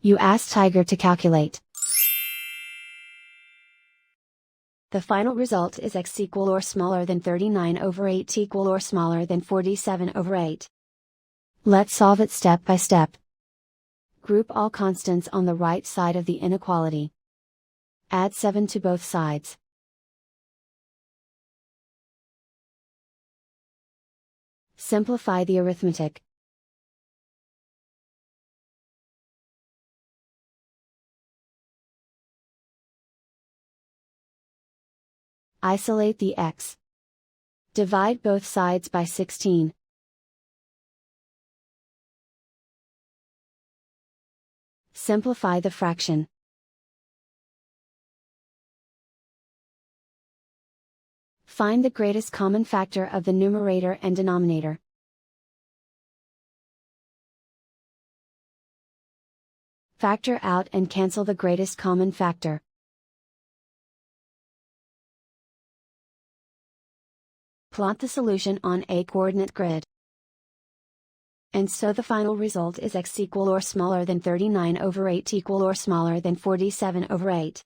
You ask Tiger to calculate. The final result is x equal or smaller than 39/8 equal or smaller than 47/8. Let's solve it step by step. Group all constants on the right side of the inequality. Add 7 to both sides. Simplify the arithmetic. Isolate the x. Divide both sides by 16. Simplify the fraction. Find the greatest common factor of the numerator and denominator. Factor out and cancel the greatest common factor. Plot the solution on a coordinate grid. And so the final result is x equal or smaller than 39/8 equal or smaller than 47/8.